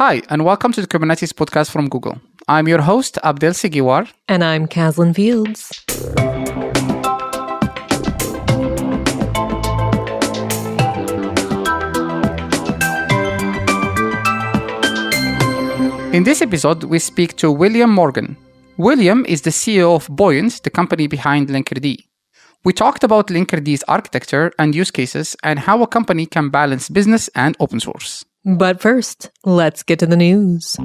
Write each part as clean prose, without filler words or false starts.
Hi, and welcome to the Kubernetes podcast from Google. I'm your host, Abdel Sigiwar. And I'm Caslin Fields. In this episode, we speak to William Morgan. William is the CEO of Buoyant, the company behind Linkerd. We talked about Linkerd's architecture and use cases and how a company can balance business and open source. But first, let's get to the news.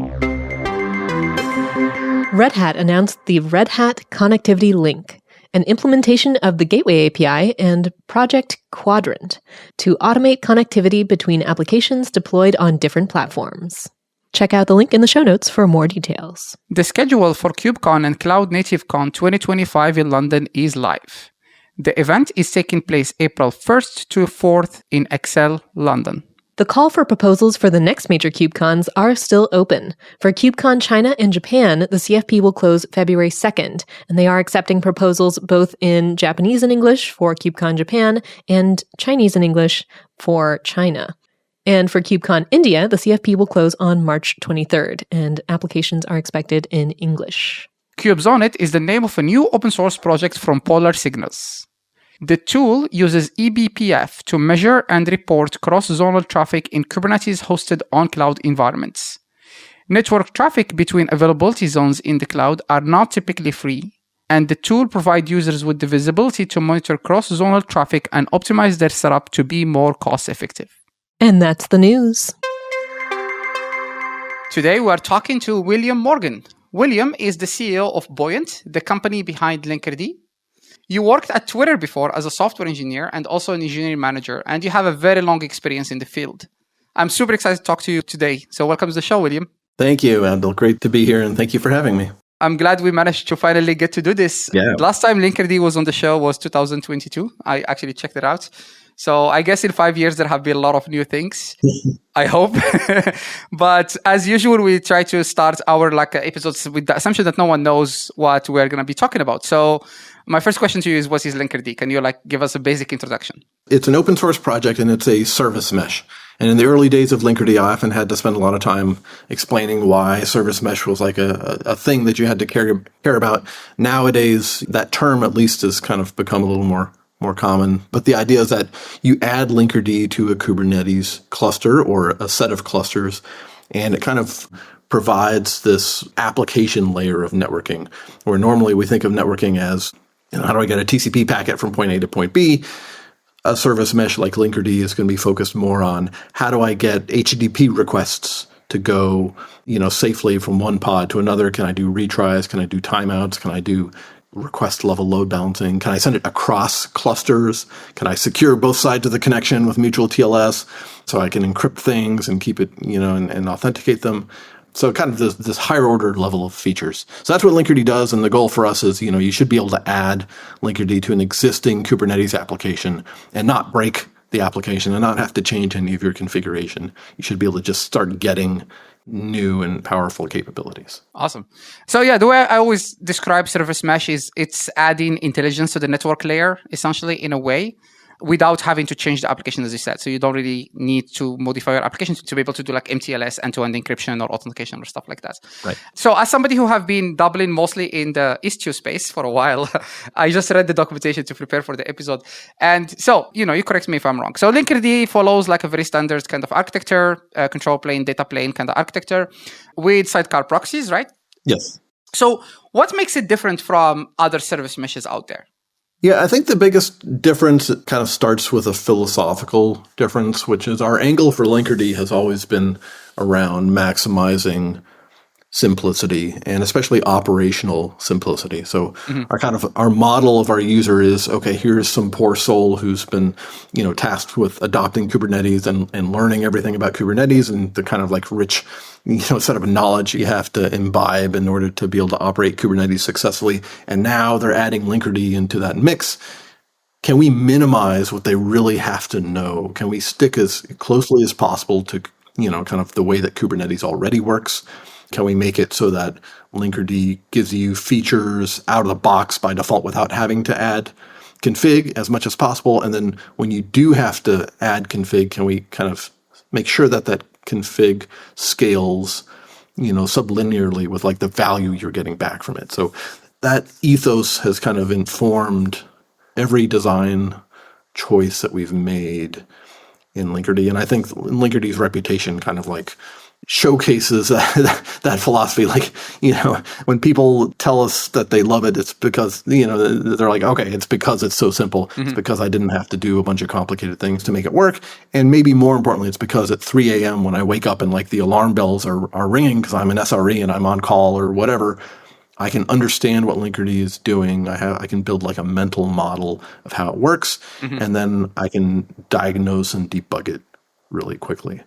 Red Hat announced the Red Hat Connectivity Link, an implementation of the Gateway API and Project Quadrant to automate connectivity between applications deployed on different platforms. Check out the link in the show notes for more details. The schedule for KubeCon and Cloud Native Con 2025 in London is live. The event is taking place April 1st to 4th in Excel, London. The call for proposals for the next major KubeCons are still open. For KubeCon China and Japan, the CFP will close February 2nd, and they are accepting proposals both in Japanese and English for KubeCon Japan and Chinese and English for China. And for KubeCon India, the CFP will close on March 23rd, and applications are expected in English. KubeZonit is the name of a new open source project from Polar Signals. The tool uses eBPF to measure and report cross-zonal traffic in Kubernetes-hosted on-cloud environments. Network traffic between availability zones in the cloud are not typically free, and the tool provides users with the visibility to monitor cross-zonal traffic and optimize their setup to be more cost-effective. And that's the news. Today, we are talking to William Morgan. William is the CEO of Buoyant, the company behind Linkerd. You worked at Twitter before as a software engineer and also an engineering manager, and you have a very long experience in the field. I'm super excited to talk to you today. So welcome to the show, William. Thank you, Abdel. Great to be here, and thank you for having me. I'm glad we managed to finally get to do this. Yeah. Last time Linkerd was on the show was 2022. I actually checked it out. So I guess in 5 years, there have been a lot of new things, I hope. But as usual, we try to start our episodes with the assumption that no one knows what we're going to be talking about. So my first question to you is, what is Linkerd? Can you give us a basic introduction? It's an open source project, and it's a service mesh. And in the early days of Linkerd, I often had to spend a lot of time explaining why service mesh was like a thing that you had to care about. Nowadays, that term at least has kind of become a little more common. But the idea is that you add Linkerd to a Kubernetes cluster or a set of clusters, and it kind of provides this application layer of networking, where normally we think of networking as, how do I get a TCP packet from point A to point B? A service mesh like Linkerd is going to be focused more on how do I get HTTP requests to go, safely from one pod to another? Can I do retries? Can I do timeouts? Can I do request level load balancing? Can I send it across clusters? Can I secure both sides of the connection with mutual TLS so I can encrypt things and keep it, and authenticate them? So kind of this higher order level of features. So that's what Linkerd does. And the goal for us is, you should be able to add Linkerd to an existing Kubernetes application and not break the application and not have to change any of your configuration. You should be able to just start getting new and powerful capabilities. Awesome. So the way I always describe service mesh is it's adding intelligence to the network layer, essentially, in a way, without having to change the application, as you said. So you don't really need to modify your application to be able to do MTLS, end-to-end encryption or authentication or stuff like that. Right. So as somebody who have been dabbling mostly in the Istio space for a while, I just read the documentation to prepare for the episode. And so, you correct me if I'm wrong. So Linkerd follows a very standard kind of architecture, control plane, data plane kind of architecture with sidecar proxies, right? Yes. So what makes it different from other service meshes out there? Yeah, I think the biggest difference kind of starts with a philosophical difference, which is our angle for Linkerd has always been around maximizing simplicity and especially operational simplicity. So our model of our user is, okay, here's some poor soul who's been, tasked with adopting Kubernetes and learning everything about Kubernetes and the kind of rich, set of knowledge you have to imbibe in order to be able to operate Kubernetes successfully. And now they're adding Linkerd into that mix. Can we minimize what they really have to know? Can we stick as closely as possible to, kind of the way that Kubernetes already works? Can we make it so that Linkerd gives you features out of the box by default without having to add config as much as possible? And then when you do have to add config, can we kind of make sure that config scales, sublinearly with like the value you're getting back from it. So that ethos has kind of informed every design choice that we've made in Linkerd. And I think Linkerd's reputation kind of like showcases that philosophy. Like, when people tell us that they love it, it's because, they're like, okay, it's because it's so simple. Mm-hmm. It's because I didn't have to do a bunch of complicated things to make it work. And maybe more importantly, it's because at 3 a.m. when I wake up and like the alarm bells are ringing because I'm an SRE and I'm on call or whatever, I can understand what Linkerd is doing. I can build like a mental model of how it works, mm-hmm. and then I can diagnose and debug it really quickly.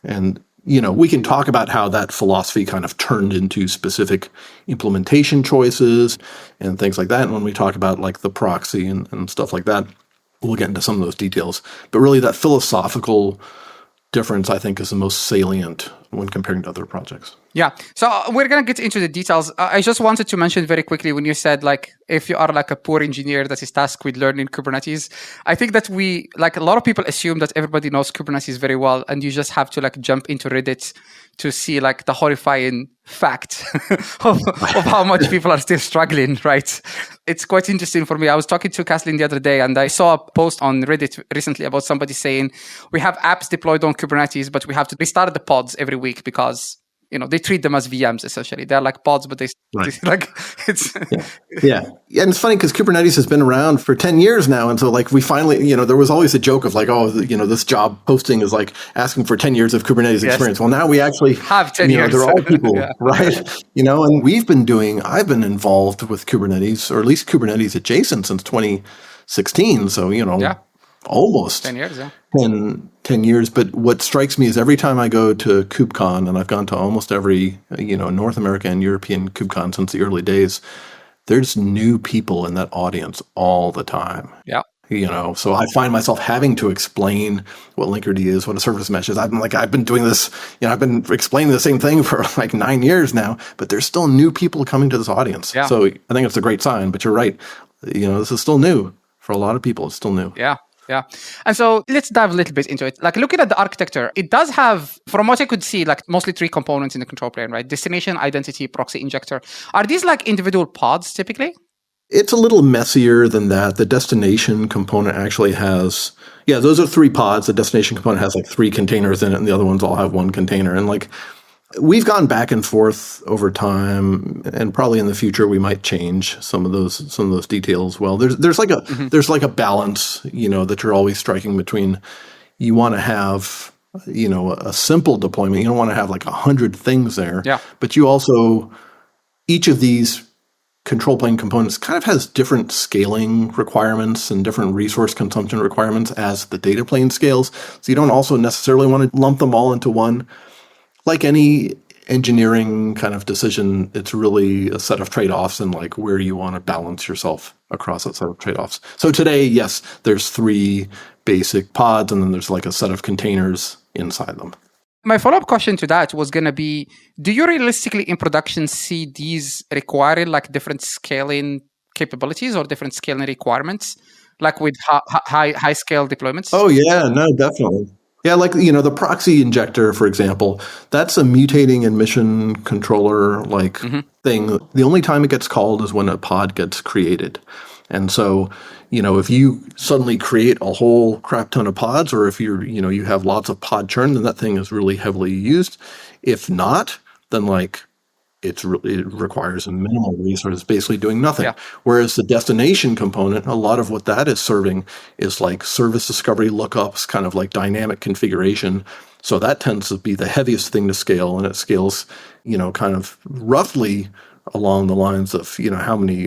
And we can talk about how that philosophy kind of turned into specific implementation choices and things like that. And when we talk about like the proxy and stuff like that, we'll get into some of those details. But really that philosophical difference, I think, is the most salient when comparing to other projects. Yeah. So we're going to get into the details. I just wanted to mention very quickly when you said, like, if you are like a poor engineer that is tasked with learning Kubernetes, I think that a lot of people assume that everybody knows Kubernetes very well, and you just have to like jump into Reddit to see like the horrifying fact of how much people are still struggling, right? It's quite interesting for me. I was talking to Kathleen the other day, and I saw a post on Reddit recently about somebody saying, we have apps deployed on Kubernetes, but we have to restart the pods every week because they treat them as VMs essentially. They're like pods, but it's yeah. And it's funny because Kubernetes has been around for 10 years now, and so like we finally, there was always a joke of like, oh, this job posting is like asking for 10 years of Kubernetes experience. Well, now we actually have 10 years. They're all people, yeah. Right? And I've been involved with Kubernetes, or at least Kubernetes adjacent, since 2016. So almost 10 years, yeah. 10 years. But what strikes me is every time I go to KubeCon, and I've gone to almost every, North America and European KubeCon since the early days, there's new people in that audience all the time. Yeah. So I find myself having to explain what Linkerd is, what a service mesh is. I've been doing this, I've been explaining the same thing for like 9 years now, but there's still new people coming to this audience. Yeah. So I think it's a great sign, but you're right. This is still new for a lot of people. It's still new. Yeah. Yeah. And so let's dive a little bit into it. Like looking at the architecture, it does have, from what I could see, like mostly 3 components in the control plane, right? Destination, identity, proxy, injector. Are these like individual pods typically? It's a little messier than that. The destination component actually has, those are 3 pods. The destination component has like 3 containers in it, and the other ones all have 1 container. And like, we've gone back and forth over time, and probably in the future we might change some of those details. Well, there's like a there's like a balance, that you're always striking between. You want to have, a simple deployment. You don't want to have like 100 things there. Yeah. But you also, each of these control plane components kind of has different scaling requirements and different resource consumption requirements as the data plane scales. So you don't also necessarily want to lump them all into one. Like any engineering kind of decision, it's really a set of trade-offs and like where you want to balance yourself across that set of trade-offs. So today, yes, there's 3 basic pods, and then there's like a set of containers inside them. My follow-up question to that was going to be, do you realistically in production see these requiring like different scaling capabilities or different scaling requirements, like with high scale deployments? Oh yeah, no, definitely. Yeah, like, the proxy injector, for example, that's a mutating admission controller thing. The only time it gets called is when a pod gets created. And so, if you suddenly create a whole crap ton of pods, or if you have lots of pod churn, then that thing is really heavily used. If not, then it requires a minimal resource, basically doing nothing. Yeah. Whereas the destination component, a lot of what that is serving is like service discovery lookups, kind of like dynamic configuration. So that tends to be the heaviest thing to scale, and it scales, kind of roughly along the lines of,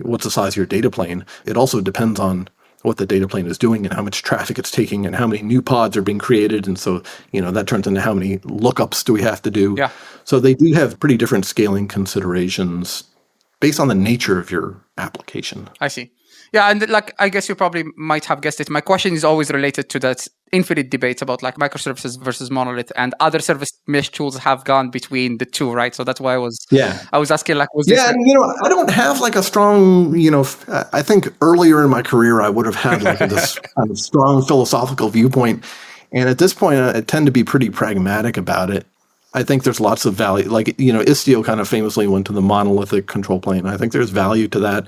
what's the size of your data plane. It also depends on what the data plane is doing and how much traffic it's taking and how many new pods are being created. And so, that turns into how many lookups do we have to do. Yeah. So they do have pretty different scaling considerations based on the nature of your application. I see. Yeah, and I guess you probably might have guessed it. My question is always related to that infinite debate about like microservices versus monolith, and other service mesh tools have gone between the two, right? So that's why I was asking was this... Yeah, and I don't have like a strong, I think earlier in my career I would have had like this kind of strong philosophical viewpoint. And at this point, I tend to be pretty pragmatic about it. I think there's lots of value. Like, Istio kind of famously went to the monolithic control plane. I think there's value to that.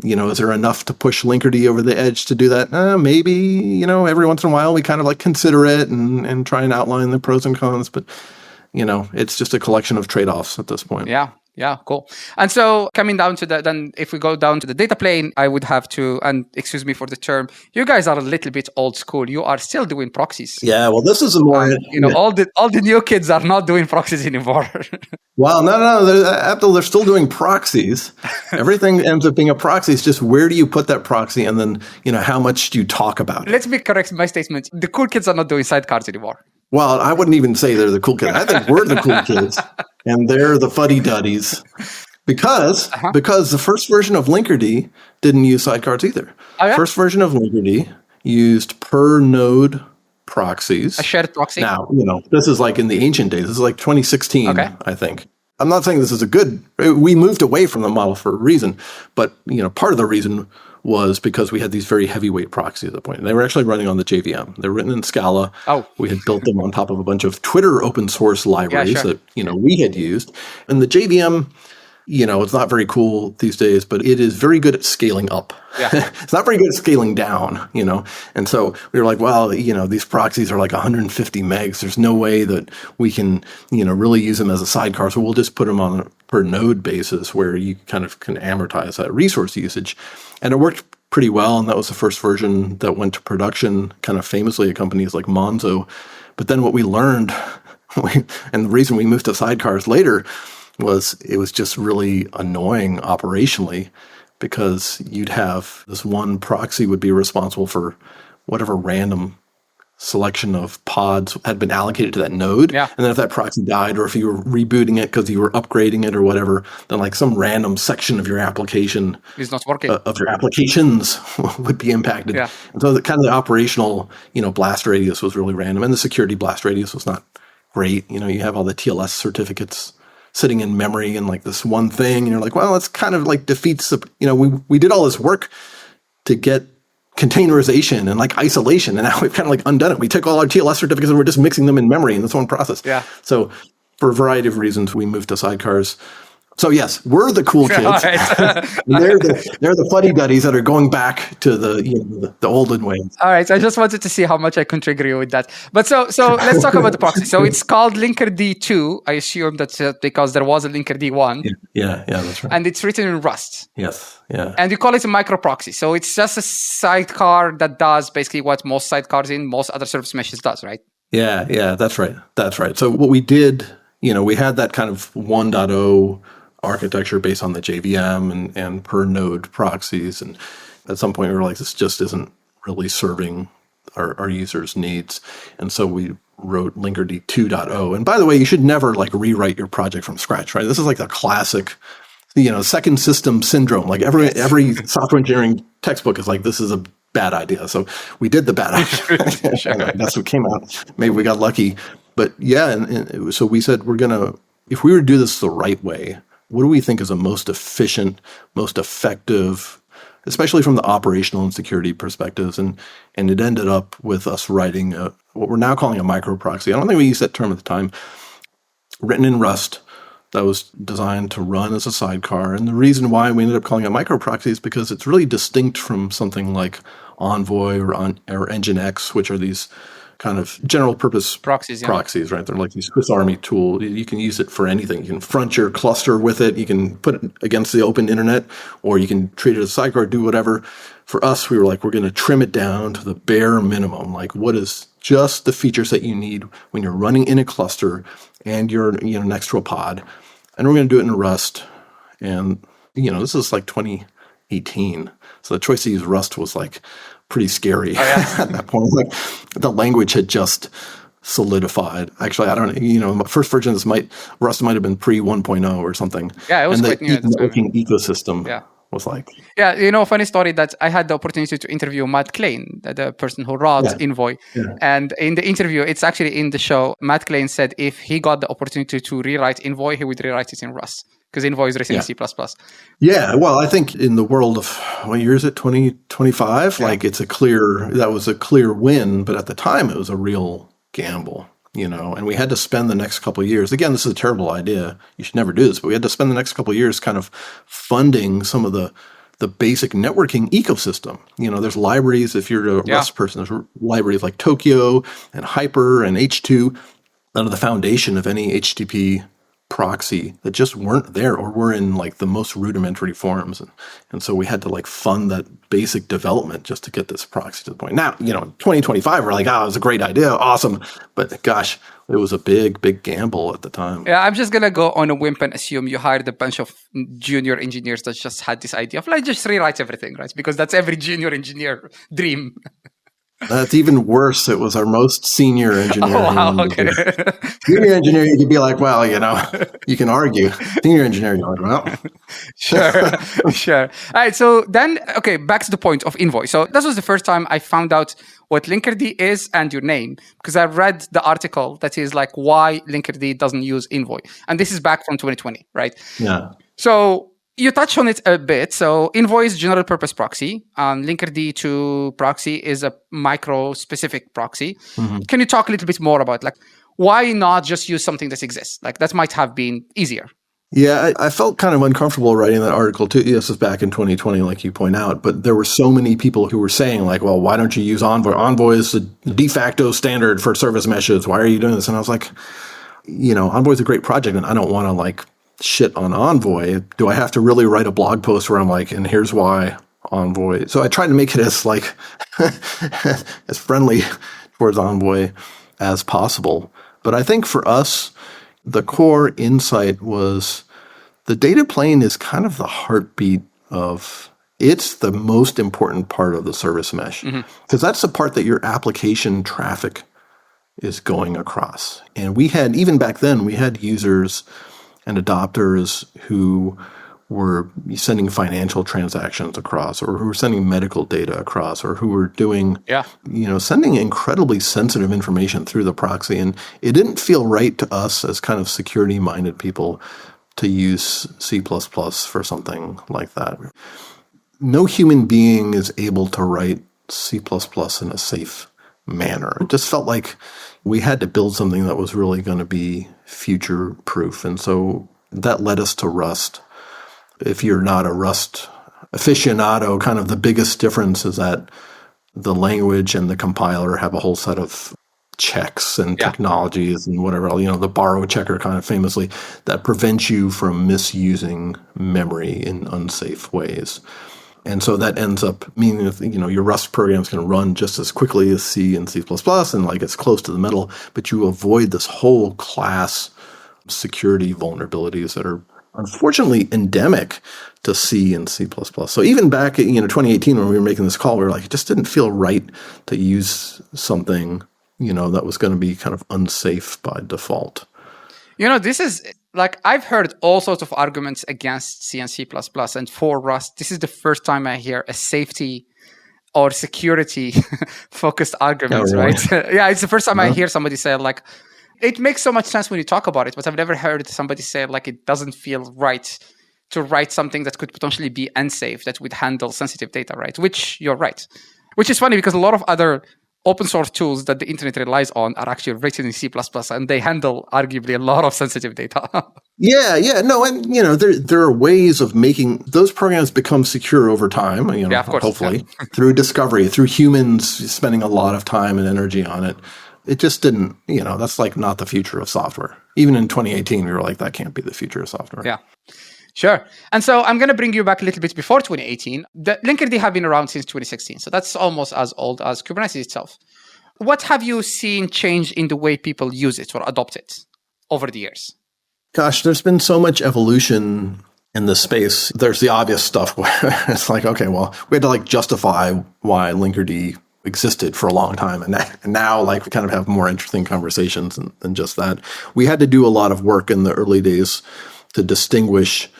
Is there enough to push Linkerd over the edge to do that? Maybe, every once in a while we kind of like consider it and try and outline the pros and cons, but it's just a collection of trade-offs at this point. Yeah, cool. And so coming down to then if we go down to the data plane, I would have to, and excuse me for the term, you guys are a little bit old school. You are still doing proxies. Yeah, well, this is a more... all the new kids are not doing proxies anymore. Well, no, they're still doing proxies. Everything ends up being a proxy. It's just where do you put that proxy, and then, how much do you talk about it? Let's be correct in my statement. The cool kids are not doing sidecars anymore. Well, I wouldn't even say they're the cool kids. I think we're the cool kids, and they're the fuddy-duddies. Because the first version of Linkerd didn't use sidecars either. Oh, yeah? First version of Linkerd used per node proxies. A shared proxy? Now, this is like in the ancient days. This is like 2016, I think. I'm not saying this is we moved away from the model for a reason, but, part of the reason was because we had these very heavyweight proxies at the point. And they were actually running on the JVM. They're written in Scala. Oh. We had built them on top of a bunch of Twitter open source libraries that, we had used. And the JVM, it's not very cool these days, but it is very good at scaling up. Yeah. It's not very good at scaling down, And so we were like, well, these proxies are like 150 megs. There's no way that we can, really use them as a sidecar. So we'll just put them on a per node basis where you kind of can amortize that resource usage. And it worked pretty well. And that was the first version that went to production kind of famously at companies like Monzo. But then what we learned, and the reason we moved to sidecars later, was it was just really annoying operationally, because you'd have this one proxy would be responsible for whatever random selection of pods had been allocated to that node. Yeah. And then if that proxy died, or if you were rebooting it because you were upgrading it or whatever, then like some random section of your application is not working. Of your applications would be impacted. Yeah. And so the kind of the operational, blast radius was really random, and the security blast radius was not great. You have all the TLS certificates sitting in memory and like this one thing, and you're like, well, it's kind of like defeats the, we did all this work to get containerization and like isolation, and now we've kind of like undone it. We took all our TLS certificates and we're just mixing them in memory in this one process. Yeah. So for a variety of reasons, we moved to sidecars. So yes, we're the cool kids. They're the fuddy-duddies that are going back to the olden ways. All right, I just wanted to see how much I can trigger you with that. But so let's talk about the proxy. So it's called Linkerd 2. I assume that's because there was a Linkerd 1. Yeah, that's right. And it's written in Rust. Yes, yeah. And you call it a micro proxy. So it's just a sidecar that does basically what most sidecars in most other service meshes does, right? Yeah, that's right. That's right. So what we did, we had that kind of 1.0 architecture based on the JVM and per node proxies. And at some point we were like, this just isn't really serving our users' needs. And so we wrote Linkerd 2.0. And by the way, you should never like rewrite your project from scratch, right? This is like the classic, second system syndrome. Like every software engineering textbook is like, this is a bad idea. So we did the bad idea. Sure. That's what came out. Maybe we got lucky. But yeah, and so we said, if we were to do this the right way, what do we think is the most efficient, most effective, especially from the operational and security perspectives? And it ended up with us writing what we're now calling a micro proxy. I don't think we used that term at the time. Written in Rust, that was designed to run as a sidecar. And the reason why we ended up calling it micro proxy is because it's really distinct from something like Envoy or Nginx, which are these kind of general purpose proxies, right? They're like these Swiss Army tool. You can use it for anything. You can front your cluster with it. You can put it against the open internet, or you can treat it as a sidecar, do whatever. For us, we were like, we're going to trim it down to the bare minimum. Like, what is just the features that you need when you're running in a cluster and you're next to a pod. And we're going to do it in Rust. And, this is like 2018. So the choice to use Rust was like pretty scary at that point. Like the language had just solidified. Actually, I don't know, my first version of this Rust might have been pre 1.0 or something. Yeah, it was quite new at the time. The ecosystem was like. Yeah, funny story that I had the opportunity to interview Matt Klein, the person who wrote Envoy. Yeah. And in the interview, it's actually in the show, Matt Klein said if he got the opportunity to rewrite Envoy, he would rewrite it in Rust. Because Envoy is written in C++. Yeah, well, I think in the world of, what year is it, 2025? Like that was a clear win, but at the time it was a real gamble. and we had to spend the next couple of years. Again, this is a terrible idea. You should never do this, but we had to spend the next couple of years kind of funding some of the basic networking ecosystem. There's libraries, if you're a Rust person, there's libraries like Tokyo and Hyper and H2 that are the foundation of any HTTP proxy that just weren't there or were in like the most rudimentary forms. And so we had to like fund that basic development just to get this proxy to the point. Now, 2025, we're like, it was a great idea. Awesome. But gosh, it was a big, big gamble at the time. Yeah, I'm just going to go on a whim and assume you hired a bunch of junior engineers that just had this idea of like, just rewrite everything, right? Because that's every junior engineer dream. That's even worse. It was our most senior engineer. Oh, wow. Okay. Junior engineer, you could be like, well, you can argue. Senior engineer, you're like, well. Sure. All right. So then, okay, back to the point of Envoy. So this was the first time I found out what Linkerd is and your name, because I read the article that is like why Linkerd doesn't use Envoy. And this is back from 2020, right? Yeah. So you touched on it a bit. So Envoy is general purpose proxy. Linkerd 2 proxy is a micro-specific proxy. Mm-hmm. Can you talk a little bit more about like why not just use something that exists? Like that might have been easier. Yeah, I felt kind of uncomfortable writing that article too. This was back in 2020, like you point out. But there were so many people who were saying like, well, why don't you use Envoy? Envoy is the de facto standard for service meshes. Why are you doing this? And I was like, Envoy is a great project and I don't want to like shit on Envoy. Do I have to really write a blog post where I'm like, and here's why Envoy? So I tried to make it as like as friendly towards Envoy as possible. But I think for us, the core insight was the data plane is kind of the heartbeat of, it's the most important part of the service mesh. Because that's the part that your application traffic is going across. And we had, even back then, we had users and adopters who were sending financial transactions across, or who were sending medical data across, or who were doing, sending incredibly sensitive information through the proxy. And it didn't feel right to us as kind of security-minded people to use C++ for something like that. No human being is able to write C++ in a safe manner. It just felt like we had to build something that was really going to be future-proof. And so that led us to Rust. If you're not a Rust aficionado, kind of the biggest difference is that the language and the compiler have a whole set of checks and technologies and whatever, the borrow checker kind of famously, that prevents you from misusing memory in unsafe ways. And so that ends up meaning that, your Rust program is going to run just as quickly as C and C++ and like it's close to the middle, but you avoid this whole class of security vulnerabilities that are unfortunately endemic to C and C++. So even back in 2018 when we were making this call, we were like, it just didn't feel right to use something, that was going to be kind of unsafe by default. This is like, I've heard all sorts of arguments against C and C++, and for Rust, this is the first time I hear a safety or security focused argument, right? Yeah, it's the first time I hear somebody say like, it makes so much sense when you talk about it, but I've never heard somebody say like it doesn't feel right to write something that could potentially be unsafe, that would handle sensitive data, right? Which you're right. Which is funny because a lot of other open source tools that the internet relies on are actually written in C++, and they handle arguably a lot of sensitive data. No, and there are ways of making those programs become secure over time. Of course, hopefully through discovery, through humans spending a lot of time and energy on it. It just didn't, that's like not the future of software. Even in 2018, we were like, that can't be the future of software. Yeah, sure. And so I'm going to bring you back a little bit before 2018. The Linkerd have been around since 2016. So that's almost as old as Kubernetes itself. What have you seen change in the way people use it or adopt it over the years? Gosh, there's been so much evolution in this space. There's the obvious stuff where it's like, okay, well, we had to like justify why Linkerd existed for a long time. And now like we kind of have more interesting conversations than just that. We had to do a lot of work in the early days to distinguish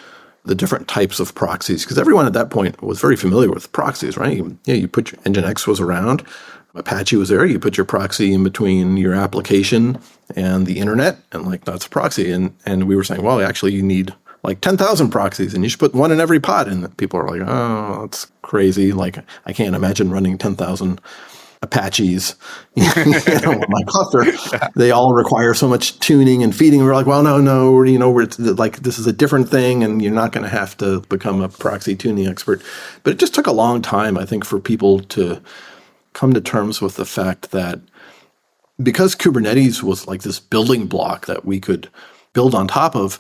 the different types of proxies, because everyone at that point was very familiar with proxies, right? You put your Nginx was around, Apache was there. You put your proxy in between your application and the internet, and like that's a proxy. And we were saying, well, actually you need like 10,000 proxies and you should put one in every pod. And people are like, oh, that's crazy. Like I can't imagine running 10,000 Apaches, my cluster, they all require so much tuning and feeding. We're like, well, no, we're like, this is a different thing, and you're not going to have to become a proxy tuning expert. But it just took a long time, I think, for people to come to terms with the fact that because Kubernetes was like this building block that we could build on top of,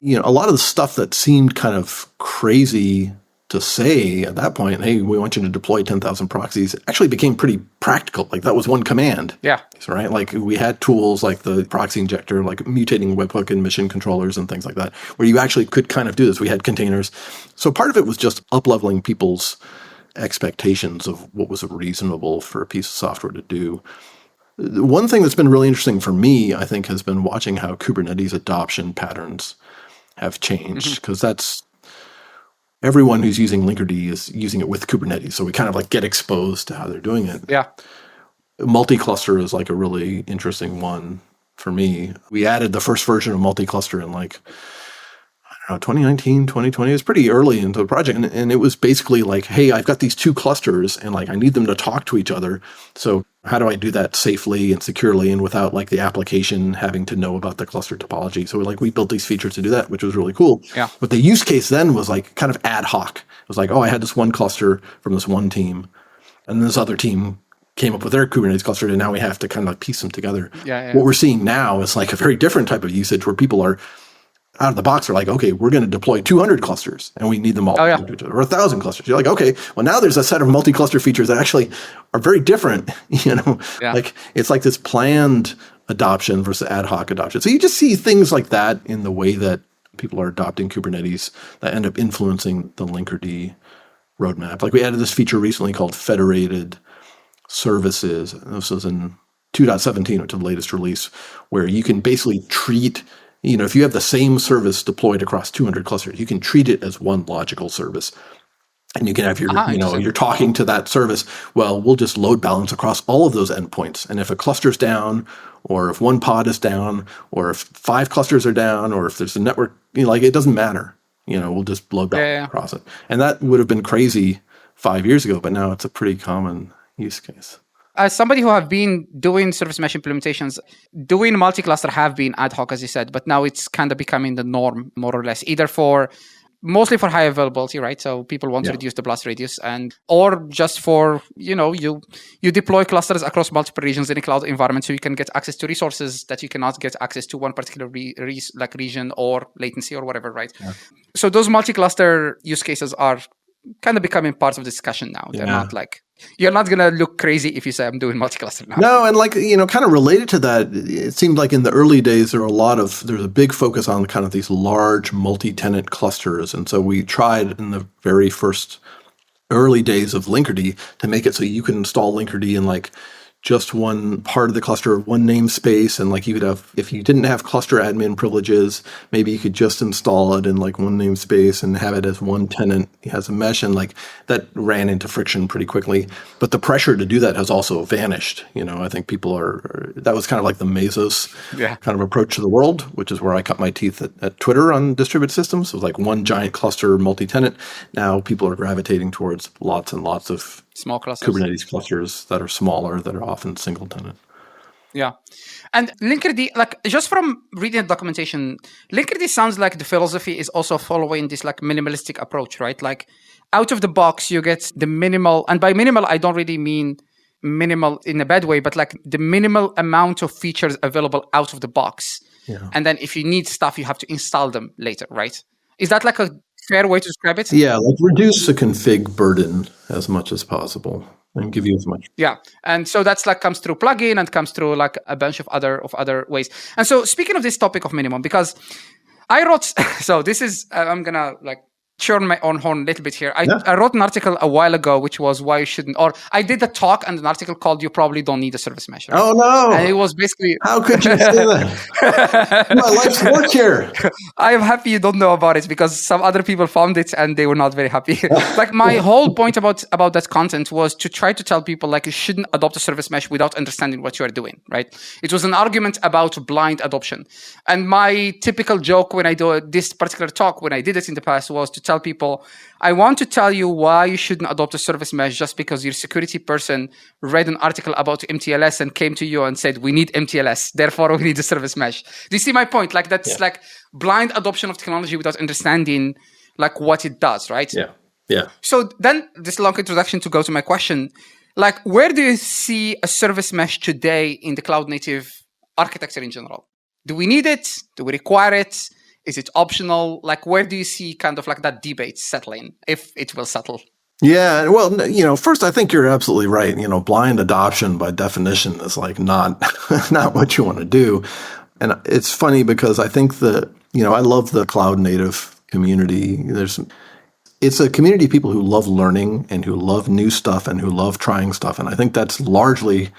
a lot of the stuff that seemed kind of crazy to say at that point, hey, we want you to deploy 10,000 proxies, actually became pretty practical. Like that was one command. Yeah. Right? Like we had tools like the proxy injector, like mutating webhook and mission controllers and things like that, where you actually could kind of do this. We had containers. So part of it was just up-leveling people's expectations of what was reasonable for a piece of software to do. One thing that's been really interesting for me, I think, has been watching how Kubernetes adoption patterns have changed, because that's everyone who's using Linkerd is using it with Kubernetes. So we kind of like get exposed to how they're doing it. Yeah. Multi-cluster is like a really interesting one for me. We added the first version of multi-cluster in like, 2019, 2020. It was pretty early into the project. And it was basically like, hey, I've got these two clusters and like I need them to talk to each other. So how do I do that safely and securely and without like the application having to know about the cluster topology? So we built these features to do that, which was really cool. Yeah. But the use case then was like kind of ad hoc. It was like, I had this one cluster from this one team, and this other team came up with their Kubernetes cluster, and now we have to kind of like piece them together. Yeah. What we're seeing now is like a very different type of usage where people are out of the box are like, okay, we're going to deploy 200 clusters and we need them all, or 1,000 clusters. You're like, okay, well now there's a set of multi-cluster features that actually are very different. Like it's like this planned adoption versus ad hoc adoption. So you just see things like that in the way that people are adopting Kubernetes that end up influencing the Linkerd roadmap. Like we added this feature recently called federated services. This was in 2.17, which is the latest release, where you can basically treat, if you have the same service deployed across 200 clusters, you can treat it as one logical service. And you can have your, you're talking to that service. Well, we'll just load balance across all of those endpoints. And if a cluster's down, or if one pod is down, or if 5 clusters are down, or if there's a network, it doesn't matter. We'll just load balance across it. And that would have been crazy 5 years ago, but now it's a pretty common use case. As somebody who have been doing service mesh implementations, doing multi-cluster have been ad hoc, as you said, but now it's kind of becoming the norm, more or less, mostly for high availability, right? So people want to reduce the blast radius, or just for, you deploy clusters across multiple regions in a cloud environment so you can get access to resources that you cannot get access to one particular region or latency or whatever, right? Yeah. So those multi-cluster use cases are kind of becoming part of the discussion now. They're not like, you're not going to look crazy if you say I'm doing multi-cluster now. No, and kind of related to that, it seemed like in the early days, there's a big focus on kind of these large multi-tenant clusters. And so we tried in the very first early days of Linkerd to make it so you could install Linkerd in like just one part of the cluster, one namespace, and like you could have, if you didn't have cluster admin privileges, maybe you could just install it in like one namespace and have it as one tenant. It has a mesh, and like that ran into friction pretty quickly. But the pressure to do that has also vanished. I think people that was kind of like the Mesos kind of approach to the world, which is where I cut my teeth at Twitter on distributed systems. It was like one giant cluster multi-tenant. Now people are gravitating towards lots and lots of small clusters, Kubernetes clusters that are smaller, that are often single tenant. Yeah. And Linkerd, like just from reading the documentation, Linkerd sounds like the philosophy is also following this like minimalistic approach, right? Like out of the box, you get the minimal, and by minimal, I don't really mean minimal in a bad way, but like the minimal amount of features available out of the box. Yeah. And then if you need stuff, you have to install them later, right? Is that like a fair way to describe it? Yeah, like reduce the config burden as much as possible and give you as much. Yeah, and so that's like comes through plugin and comes through like a bunch of other ways. And so speaking of this topic of minimum, because I wrote, so this is I'm gonna like churn my own horn a little bit here. I wrote an article a while ago, which was why you shouldn't, or I did a talk and an article called "You Probably Don't Need a Service Mesh." Right? Oh no! And it was basically, how could you say that? My life's work here. I am happy you don't know about it because some other people found it and they were not very happy. Like my whole point about that content was to try to tell people like you shouldn't adopt a service mesh without understanding what you are doing. Right? It was an argument about blind adoption, and my typical joke when I do this particular talk, when I did it in the past, was to tell people, I want to tell you why you shouldn't adopt a service mesh just because your security person read an article about MTLS and came to you and said, we need MTLS, therefore we need a service mesh. Do you see my point? Like that's like blind adoption of technology without understanding like what it does, right? Yeah. So then this long introduction to go to my question, like where do you see a service mesh today in the cloud native architecture in general? Do we need it? Do we require it? Is it optional? Like, where do you see kind of like that debate settling, if it will settle? Yeah, well, first I think you're absolutely right. Blind adoption by definition is like not what you want to do. And it's funny because I think that, I love the cloud native community. It's a community of people who love learning and who love new stuff and who love trying stuff. And I think that's largely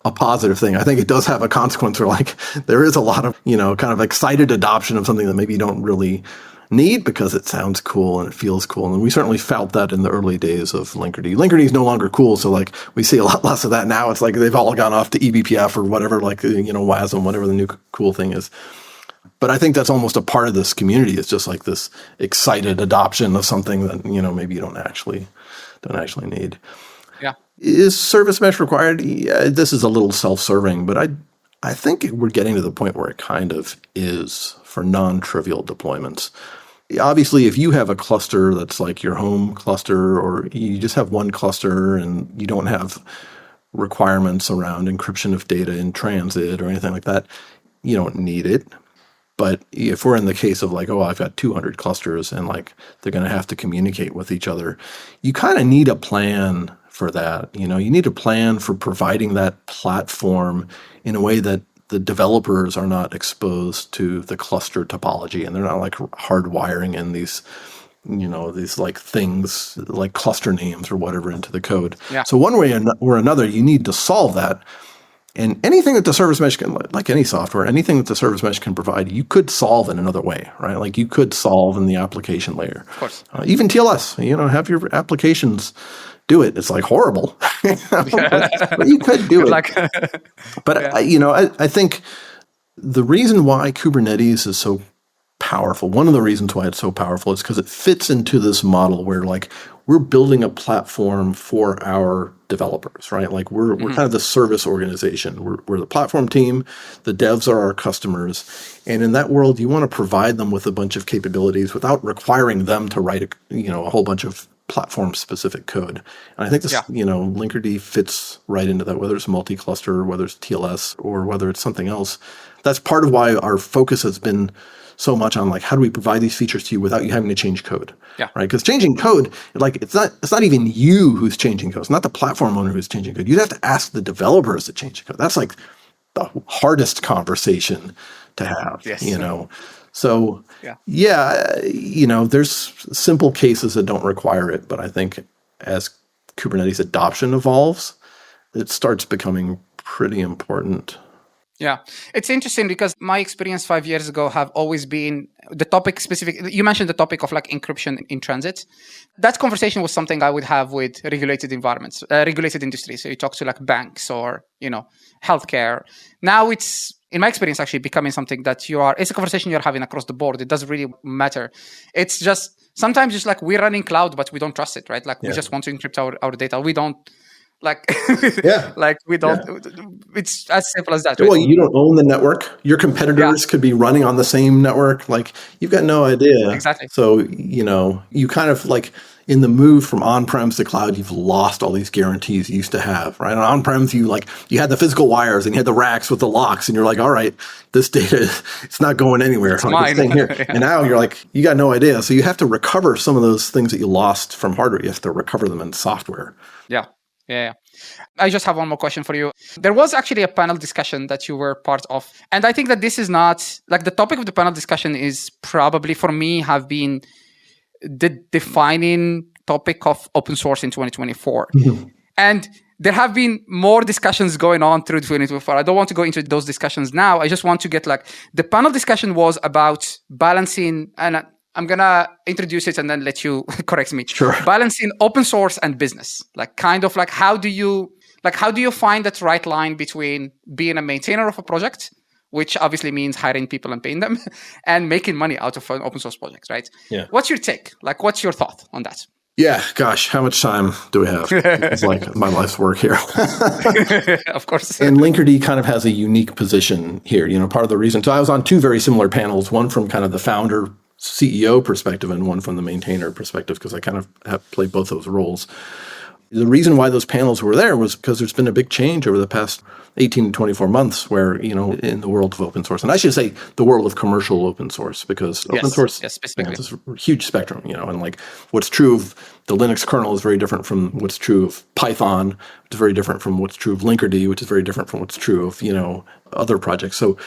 a positive thing. I think it does have a consequence where like there is a lot of, kind of excited adoption of something that maybe you don't really need because it sounds cool and it feels cool. And we certainly felt that in the early days of Linkerd. Linkerd is no longer cool. So like we see a lot less of that now. It's like they've all gone off to eBPF or whatever, like, WASM, whatever the new cool thing is. But I think that's almost a part of this community. It's just like this excited adoption of something that, maybe you don't actually need. Yeah. Is service mesh required? Yeah, this is a little self-serving, but I think we're getting to the point where it kind of is for non-trivial deployments. Obviously, if you have a cluster that's like your home cluster, or you just have one cluster and you don't have requirements around encryption of data in transit or anything like that, you don't need it. But if we're in the case of like, I've got 200 clusters and like they're going to have to communicate with each other, you kind of need a plan for that. You need a plan for providing that platform in a way that the developers are not exposed to the cluster topology and they're not like hardwiring in these, these like things like cluster names or whatever into the code. Yeah. So one way or another, you need to solve that. And anything that the service mesh can, like any software, anything that the service mesh can provide, you could solve in another way, right? Like you could solve in the application layer. Of course. Even TLS, have your applications do it. It's like horrible, but you could do it. But I think the reason why Kubernetes is so powerful, one of the reasons why it's so powerful is because it fits into this model where like we're building a platform for our developers, right? Like we're kind of the service organization. We're the platform team. The devs are our customers. And in that world, you want to provide them with a bunch of capabilities without requiring them to write a whole bunch of platform specific code. And I think this, Linkerd fits right into that, whether it's multi-cluster, whether it's TLS, or whether it's something else. That's part of why our focus has been so much on like, how do we provide these features to you without you having to change code? Yeah. Right. Because changing code, like it's not even you who's changing code. It's not the platform owner who's changing code. You'd have to ask the developers to change code. That's like the hardest conversation to have, Yes. So there's simple cases that don't require it. But I think as Kubernetes adoption evolves, it starts becoming pretty important. Yeah, it's interesting because my experience 5 years ago have always been the topic specific. You mentioned the topic of like encryption in transit. That conversation was something I would have with regulated environments, regulated industries. So you talk to like banks or, healthcare. Now it's, in my experience, actually becoming something that it's a conversation you're having across the board. It doesn't really matter. It's just, sometimes it's like we're running cloud, but we don't trust it, right? Like we just want to encrypt our data. We don't. We don't. It's as simple as that. Well, you don't own the network. Your competitors could be running on the same network. Like you've got no idea. Exactly. So, you kind of like in the move from on-prem to cloud, you've lost all these guarantees you used to have, right? On-prem, you had the physical wires and you had the racks with the locks and you're like, all right, this data, it's not going anywhere. It's mine. Staying here. Yeah. And now you're like, you got no idea. So you have to recover some of those things that you lost from hardware. You have to recover them in software. Yeah. Yeah. I just have one more question for you. There was actually a panel discussion that you were part of. And I think that this is not, like the topic of the panel discussion is probably for me have been the defining topic of open source in 2024. Mm-hmm. And there have been more discussions going on through 2024. I don't want to go into those discussions now. I just want to get the panel discussion was about balancing, and I'm going to introduce it and then let you correct me. Sure. Balancing open source and business. How do you find that right line between being a maintainer of a project which obviously means hiring people and paying them and making money out of an open source project, right? Yeah. What's your take? Like, what's your thought on that? Yeah, gosh, how much time do we have? It's like my life's work here. Of course. And Linkerd kind of has a unique position here. Part of the reason. So I was on two very similar panels, one from kind of the founder CEO perspective and one from the maintainer perspective, because I kind of have played both those roles. The reason why those panels were there was because there's been a big change over the past 18 to 24 months where, in the world of open source, and I should say the world of commercial open source, because open source has this huge spectrum, and like what's true of the Linux kernel is very different from what's true of Python, which is very different from what's true of Linkerd, which is very different from what's true of, other projects. So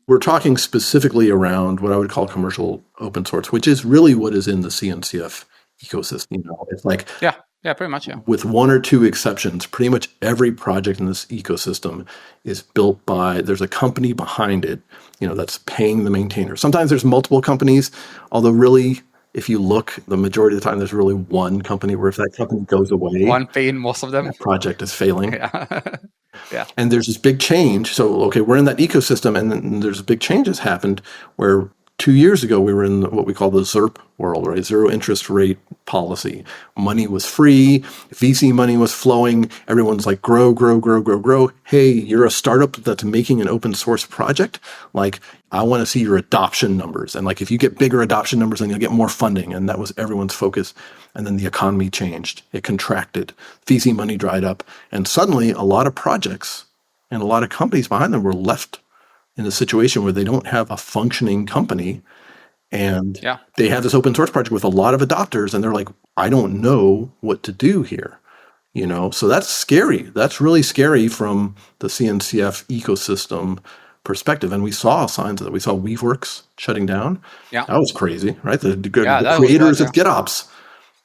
we're talking specifically around what I would call commercial open source, which is really what is in the CNCF ecosystem. It's like, yeah, pretty much, yeah. With one or two exceptions, pretty much every project in this ecosystem is built by, there's a company behind it, that's paying the maintainer. Sometimes there's multiple companies, although really, if you look, the majority of the time, there's really one company where if that company goes away, one paying most of them, that project is failing. Yeah. And there's this big change. So, okay, we're in that ecosystem, and then there's a big change that's happened where 2 years ago, we were in what we call the ZIRP world, right? Zero interest rate policy. Money was free. VC money was flowing. Everyone's like, grow, grow, grow, grow, grow. Hey, you're a startup that's making an open source project. Like, I want to see your adoption numbers. And like, if you get bigger adoption numbers, then you'll get more funding. And that was everyone's focus. And then the economy changed. It contracted. VC money dried up. And suddenly, a lot of projects and a lot of companies behind them were left in a situation where they don't have a functioning company and they have this open source project with a lot of adopters and they're like, I don't know what to do here. So that's scary. That's really scary from the CNCF ecosystem perspective. And we saw signs of that. We saw Weaveworks shutting down. Yeah. That was crazy, right? The creators of GitOps.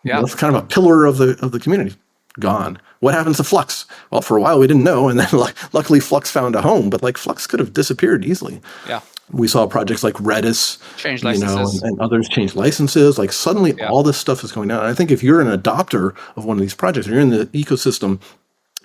That's kind of a pillar of the community. Gone. What happens to Flux? Well, for a while we didn't know, and then luckily Flux found a home, but like Flux could have disappeared easily. Yeah. We saw projects like Redis, change licenses, and others change licenses. Like suddenly all this stuff is going down. And I think if you're an adopter of one of these projects, or you're in the ecosystem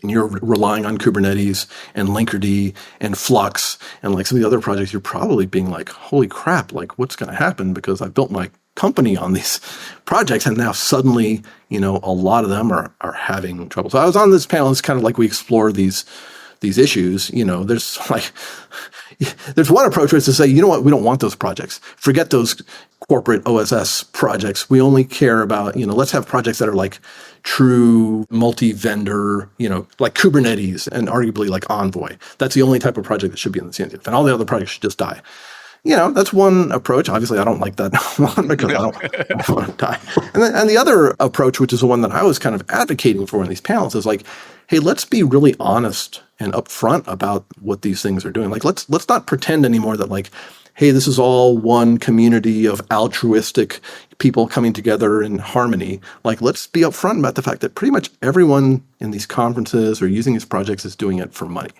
and you're relying on Kubernetes and Linkerd and Flux and like some of the other projects, you're probably being like, holy crap, like what's going to happen? Because I built my company on these projects and now suddenly, a lot of them are having trouble. So I was on this panel, it's kind of like we explore these issues. There's one approach which is to say, you know what, we don't want those projects. Forget those corporate OSS projects. We only care about, let's have projects that are like true multi-vendor, like Kubernetes and arguably like Envoy. That's the only type of project that should be in the CNCF. And all the other projects should just die. That's one approach. Obviously, I don't like that one because I don't want to die. And the other approach, which is the one that I was kind of advocating for in these panels, is like, hey, let's be really honest and upfront about what these things are doing. Like, let's not pretend anymore that like, hey, this is all one community of altruistic people coming together in harmony. Like, let's be upfront about the fact that pretty much everyone in these conferences or using these projects is doing it for money,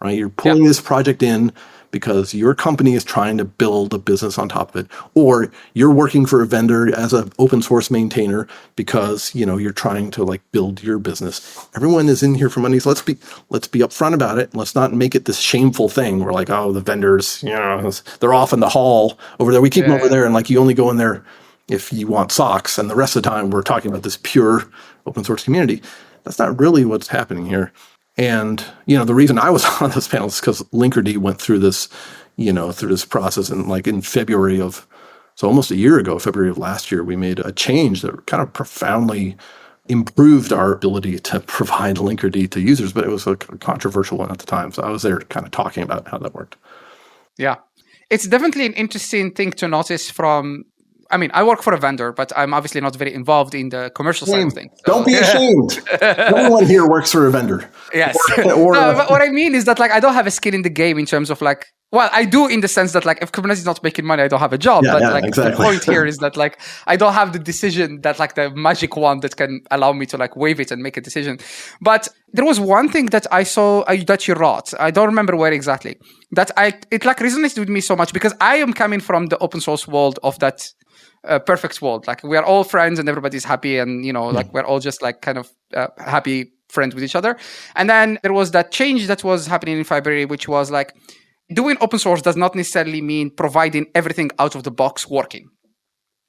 right? You're pulling this project in because your company is trying to build a business on top of it, or you're working for a vendor as an open source maintainer because, you're trying to like build your business. Everyone is in here for money. So let's be upfront about it. Let's not make it this shameful thing where like, oh, the vendors, they're off in the hall over there. We keep them over there. And like, you only go in there if you want socks. And the rest of the time we're talking about this pure open source community. That's not really what's happening here. And, the reason I was on this panel is because Linkerd went through this, through this process. And like in February almost a year ago, February of last year, we made a change that kind of profoundly improved our ability to provide Linkerd to users, but it was a controversial one at the time. So I was there kind of talking about how that worked. Yeah. It's definitely an interesting thing to notice I work for a vendor, but I'm obviously not very involved in the commercial side of things. So. Don't be ashamed. Everyone here works for a vendor. Yes. But what I mean is that like I don't have a skin in the game in terms of like, well, I do in the sense that like if Kubernetes is not making money, I don't have a job. Exactly. The point here is that like I don't have the decision that like the magic wand that can allow me to like wave it and make a decision. But there was one thing that I saw that you wrote. I don't remember where exactly. It like resonated with me so much because I am coming from the open source world of that perfect world. Like we are all friends and everybody's happy and, like we're all just like kind of happy friends with each other. And then there was that change that was happening in February, which was like, doing open source does not necessarily mean providing everything out of the box working.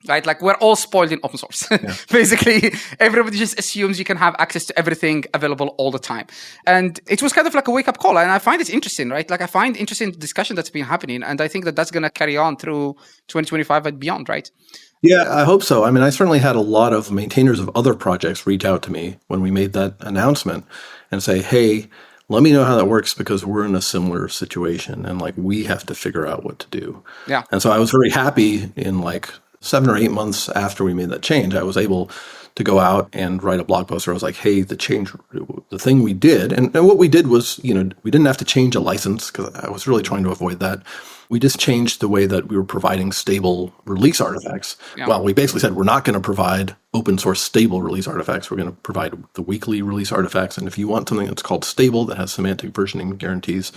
Right? Like we're all spoiled in open source. Basically, everybody just assumes you can have access to everything available all the time. And it was kind of like a wake-up call. And I find it interesting, right? Like I find interesting the discussion that's been happening. And I think that that's going to carry on through 2025 and beyond, right? Yeah, I hope so. I mean, I certainly had a lot of maintainers of other projects reach out to me when we made that announcement and say, hey, let me know how that works because we're in a similar situation and like we have to figure out what to do. Yeah. And so I was very happy in like 7 or 8 months after we made that change, I was able to go out and write a blog post where I was like, hey, the thing we did, and what we did was, we didn't have to change a license because I was really trying to avoid that. We just changed the way that we were providing stable release artifacts. Yeah. Well, we basically said we're not going to provide open source stable release artifacts. We're going to provide the weekly release artifacts. And if you want something that's called stable that has semantic versioning guarantees,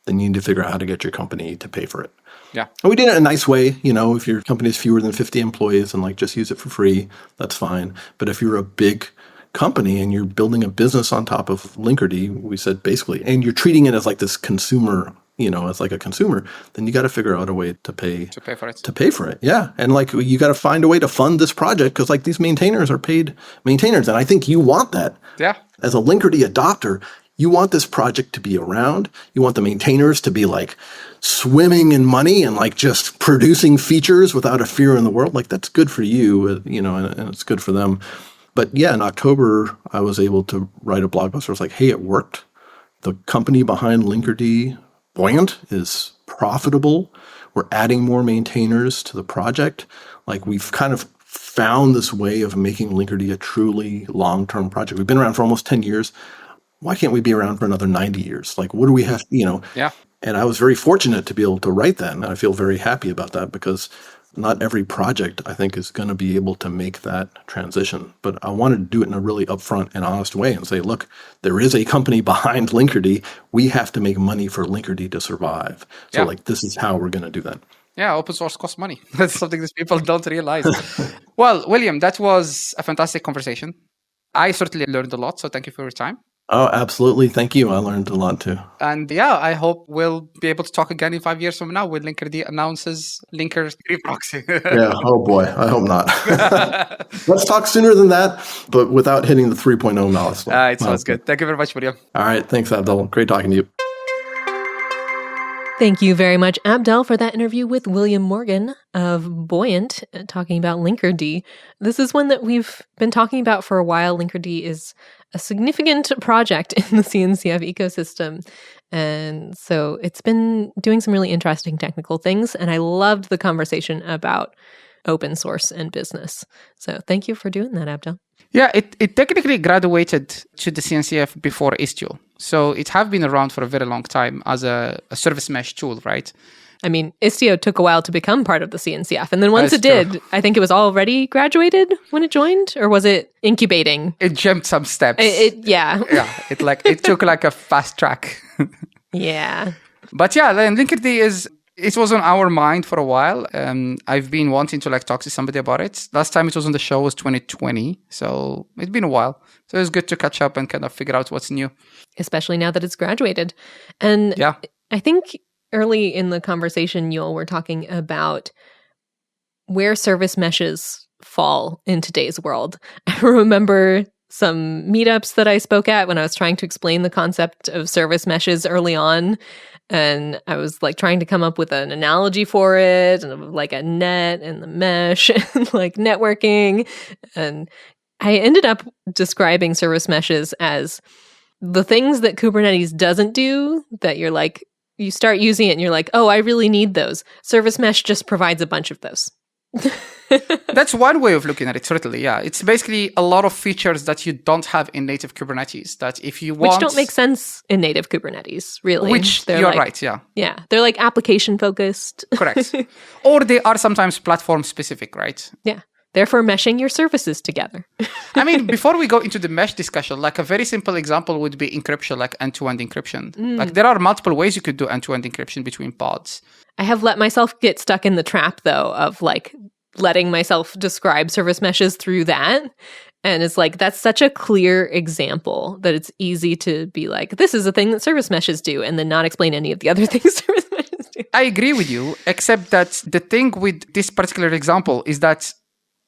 then you need to figure out how to get your company to pay for it. Yeah. And we did it in a nice way. If your company is fewer than 50 employees and like just use it for free, that's fine. But if you're a big company and you're building a business on top of Linkerd, we said basically, and you're treating it as like this consumer, as like a consumer, then you got to figure out a way to pay for it. To pay for it. Yeah. And like you got to find a way to fund this project because like these maintainers are paid maintainers. And I think you want that. Yeah. As a Linkerd adopter, you want this project to be around. You want the maintainers to be like swimming in money and like just producing features without a fear in the world. Like that's good for you, and it's good for them. But yeah, in October, I was able to write a blog post where I was like, hey, it worked. The company behind Linkerd, Buoyant, is profitable. We're adding more maintainers to the project. Like we've kind of found this way of making Linkerd a truly long-term project. We've been around for almost 10 years. Why can't we be around for another 90 years? Like, what do we have, Yeah. And I was very fortunate to be able to write that. And I feel very happy about that because not every project, I think, is going to be able to make that transition. But I wanted to do it in a really upfront and honest way and say, look, there is a company behind Linkerd. We have to make money for Linkerd to survive. So this is how we're going to do that. Yeah, open source costs money. That's something that people don't realize. Well, William, that was a fantastic conversation. I certainly learned a lot, so thank you for your time. Oh, absolutely. Thank you. I learned a lot too. And yeah, I hope we'll be able to talk again in 5 years from now when Linkerd announces Linkerd 3 proxy. Yeah. Oh boy. I hope not. Let's talk sooner than that, but without hitting the 3.0 milestone. It sounds good. Thank you very much, William. All right. Thanks, Abdel. Great talking to you. Thank you very much, Abdel, for that interview with William Morgan of Buoyant, talking about Linkerd. This is one that we've been talking about for a while. Linkerd is a significant project in the CNCF ecosystem. And so it's been doing some really interesting technical things. And I loved the conversation about open source and business. So thank you for doing that, Abdel. Yeah, it technically graduated to the CNCF before Istio. So it have been around for a very long time as a service mesh tool, right? I mean, Istio took a while to become part of the CNCF. And then once it did, I think it was already graduated when it joined, or was it incubating? It jumped some steps. Yeah. Yeah, it took like a fast track. Yeah. But yeah, Linkerd it was on our mind for a while. I've been wanting to talk to somebody about it. Last time it was on the show was 2020. So it's been a while. So it's good to catch up and kind of figure out what's new. Especially now that it's graduated. And yeah. I think early in the conversation, Yul, we're talking about where service meshes fall in today's world. I remember some meetups that I spoke at when I was trying to explain the concept of service meshes early on. And I was trying to come up with an analogy for it, and a net and the mesh and networking. And I ended up describing service meshes as the things that Kubernetes doesn't do that you're you start using it and you're like, oh, I really need those. Service mesh just provides a bunch of those. That's one way of looking at it, certainly, yeah. It's basically a lot of features that you don't have in native Kubernetes that if you want... Which don't make sense in native Kubernetes, really. Which, you're right, yeah. Yeah, they're application-focused. Correct. Or they are sometimes platform-specific, right? Yeah. Therefore, meshing your services together. I mean, before we go into the mesh discussion, a very simple example would be encryption, end-to-end encryption. There are multiple ways you could do end-to-end encryption between pods. I have let myself get stuck in the trap, though, of letting myself describe service meshes through that. And it's that's such a clear example that it's easy to be this is a thing that service meshes do, and then not explain any of the other things service meshes I agree with you, except that the thing with this particular example is that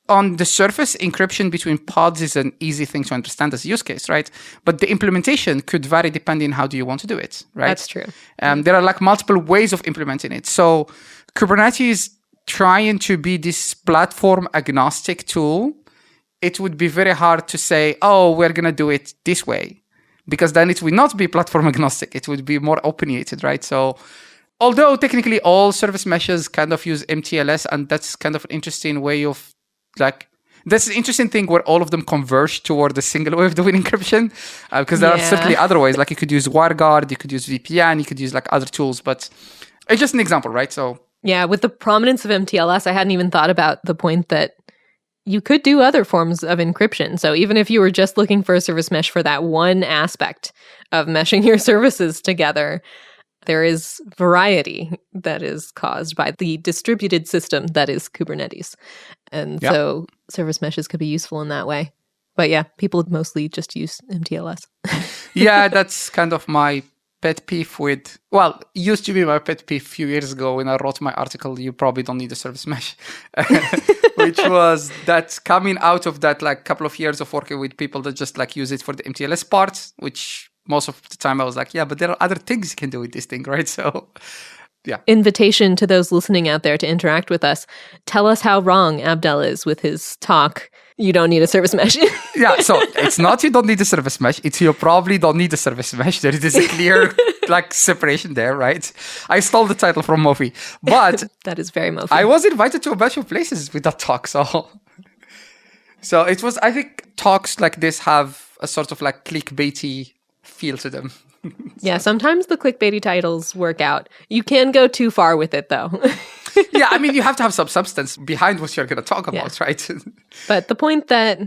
on the surface, encryption between pods is an easy thing to understand as a use case, right? But the implementation could vary depending how do you want to do it, right? That's true. There are like multiple ways of implementing it. So Kubernetes trying to be this platform agnostic tool, it would be very hard to say, oh, we're going to do it this way, because then it would not be platform agnostic. It would be more opinionated, right? So although technically all service meshes kind of use MTLS, and that's kind of an interesting way of that's an interesting thing where all of them converge toward a single way of doing encryption, because there are certainly other ways. Like you could use WireGuard, you could use VPN, you could use like other tools, but it's just an example, right? So yeah, with the prominence of MTLS, I hadn't even thought about the point that you could do other forms of encryption. So even if you were just looking for a service mesh for that one aspect of meshing your services together, there is variety that is caused by the distributed system that is Kubernetes. And so service meshes could be useful in that way. But yeah, people mostly just use MTLS. Yeah, that's kind of my pet peeve with, well, it used to be my pet peeve a few years ago when I wrote my article, you probably don't need a service mesh, which was that coming out of that like couple of years of working with people that just like use it for the MTLS part, which most of the time I was like, yeah, but there are other things you can do with this thing, right? So, yeah. Invitation to those listening out there to interact with us. Tell us how wrong Abdel is with his talk. You don't need a service mesh. Yeah, so it's not you don't need a service mesh. It's you probably don't need a service mesh. There is a clear like separation there, right? I stole the title from Mofi. But that is very Mofi. I was invited to a bunch of places with that talk. So it was, I think talks like this have a sort of like clickbaity feel to them. Yeah, sometimes the clickbaity titles work out. You can go too far with it, though. Yeah, I mean, you have to have some substance behind what you're going to talk about, right? But the point that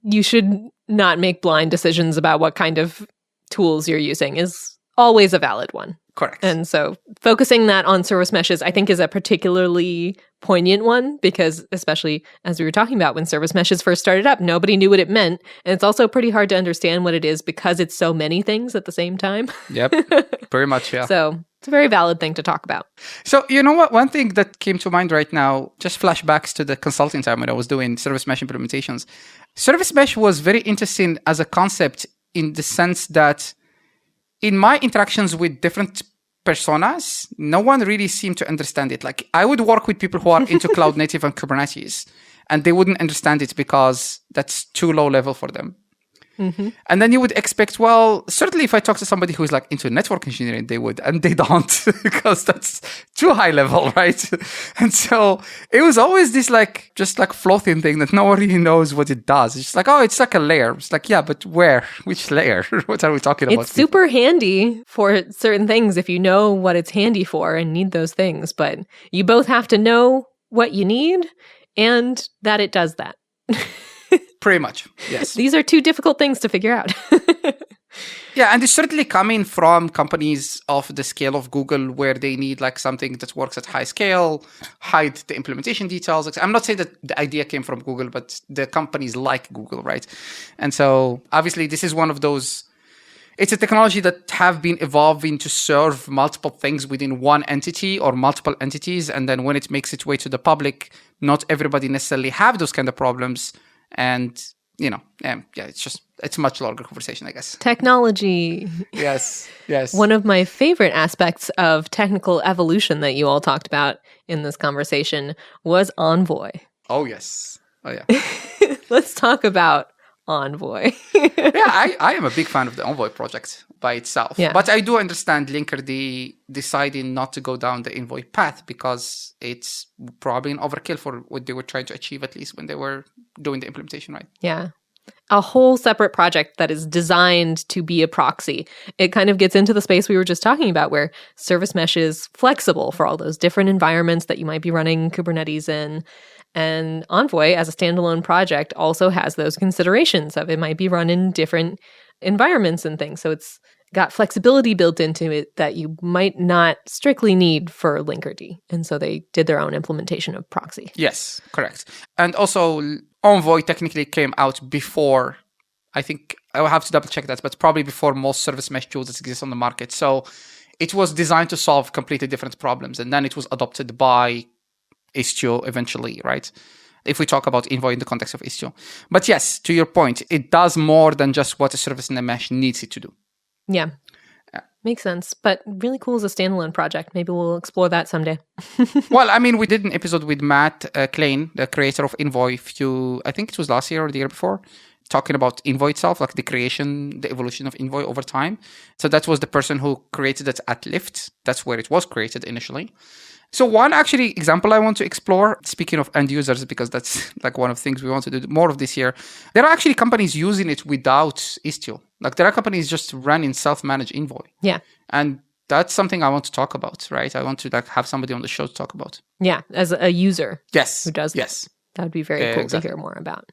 you should not make blind decisions about what kind of tools you're using is always a valid one. Correct. And so focusing that on service meshes, I think, is a particularly poignant one, because especially as we were talking about when service meshes first started up, nobody knew what it meant. And it's also pretty hard to understand what it is because it's so many things at the same time. Yep, very much, yeah. So it's a very valid thing to talk about. So you know what? One thing that came to mind right now, just flashbacks to the consulting time when I was doing service mesh implementations. Service mesh was very interesting as a concept in the sense that in my interactions with different personas, no one really seemed to understand it. Like I would work with people who are into cloud native and Kubernetes, and they wouldn't understand it because that's too low level for them. Mm-hmm. And then you would expect, well, certainly if I talk to somebody who's like into network engineering, they would, and they don't because that's too high level, right? And so it was always this like, just like floating thing that no one really knows what it does. It's just like, oh, it's like a layer. It's like, yeah, but where? Which layer? What are we talking about? It's super handy for certain things if you know what it's handy for and need those things. But you both have to know what you need and that it does that. Pretty much, yes. These are two difficult things to figure out. Yeah, and it's certainly coming from companies of the scale of Google where they need like something that works at high scale, hide the implementation details. I'm not saying that the idea came from Google, but the companies like Google, right? And so obviously this is one of those, it's a technology that have been evolving to serve multiple things within one entity or multiple entities. And then when it makes its way to the public, not everybody necessarily have those kind of problems. And, you know, yeah, it's a much longer conversation, I guess. Technology. Yes. One of my favorite aspects of technical evolution that you all talked about in this conversation was Envoy. Oh, yes. Oh, yeah. Let's talk about Envoy. Yeah, I am a big fan of the Envoy project by itself. Yeah. But I do understand Linkerd deciding not to go down the Envoy path because it's probably an overkill for what they were trying to achieve, at least when they were doing the implementation, right? Yeah. A whole separate project that is designed to be a proxy. It kind of gets into the space we were just talking about where service mesh is flexible for all those different environments that you might be running Kubernetes in. And Envoy, as a standalone project, also has those considerations of it might be run in different environments and things. So it's got flexibility built into it that you might not strictly need for Linkerd. And so they did their own implementation of proxy. Yes, correct. And also Envoy technically came out before, I think I will have to double check that, but probably before most service mesh tools that exist on the market. So it was designed to solve completely different problems. And then it was adopted by Istio eventually, right? If we talk about Envoy in the context of Istio. But yes, to your point, it does more than just what a service in a mesh needs it to do. Yeah. Makes sense. But really cool as a standalone project. Maybe we'll explore that someday. Well, I mean, we did an episode with Matt Klein, the creator of Envoy, I think it was last year or the year before, talking about Envoy itself, like the evolution of Envoy over time. So that was the person who created it at Lyft. That's where it was created initially. So one actually example I want to explore, speaking of end users, because that's like one of the things we want to do more of this year, there are actually companies using it without Istio. Like there are companies just running self-managed Envoy. Yeah. And that's something I want to talk about, right? I want to like have somebody on the show to talk about. Yeah, as a user. Yes. Who does yes. That would be very cool to hear more about.